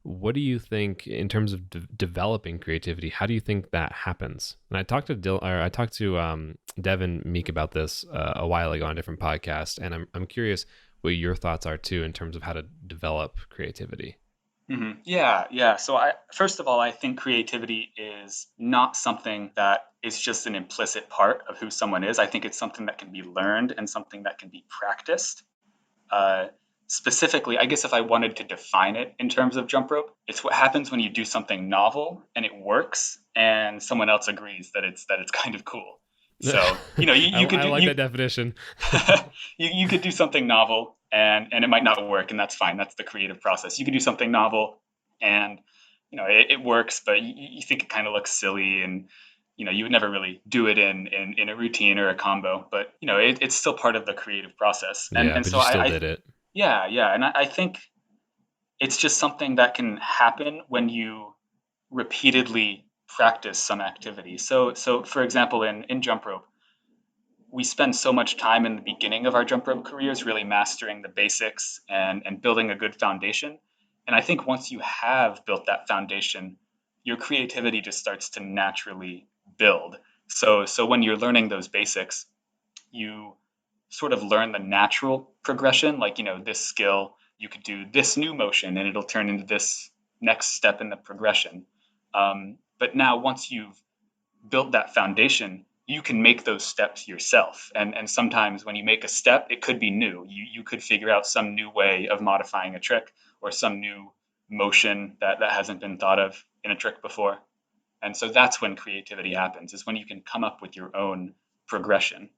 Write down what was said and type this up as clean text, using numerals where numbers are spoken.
What do you think in terms of developing creativity? How do you think that happens? And I talked to Devin Meek about this a while ago on a different podcast, and I'm curious what your thoughts are too in terms of how to develop creativity. Yeah, yeah. So I first of all, I think creativity is not something that is just an implicit part of who someone is. I think it's something that can be learned and something that can be practiced. Uh, Specifically, I guess if I wanted to define it in terms of jump rope, it's what happens when you do something novel and it works, and someone else agrees that it's kind of cool. So you could I do like that definition. you could do something novel and it might not work, and that's fine. That's the creative process. You could do something novel and it works, but you think it kind of looks silly, and you would never really do it in a routine or a combo, but it's still part of the creative process. and Yeah, and but so you still I did it. yeah, yeah, and I think it's just something that can happen when you repeatedly practice some activity. So for example, in jump rope, we spend so much time in the beginning of our jump rope careers really mastering the basics and building a good foundation. And I think once you have built that foundation, your creativity just starts to naturally build. So when you're learning those basics, you sort of learn the natural progression. Like, this skill, you could do this new motion and it'll turn into this next step in the progression. But now, once you've built that foundation, you can make those steps yourself. And sometimes when you make a step, it could be new. You could figure out some new way of modifying a trick or some new motion that hasn't been thought of in a trick before. And so that's when creativity happens, is when you can come up with your own progression.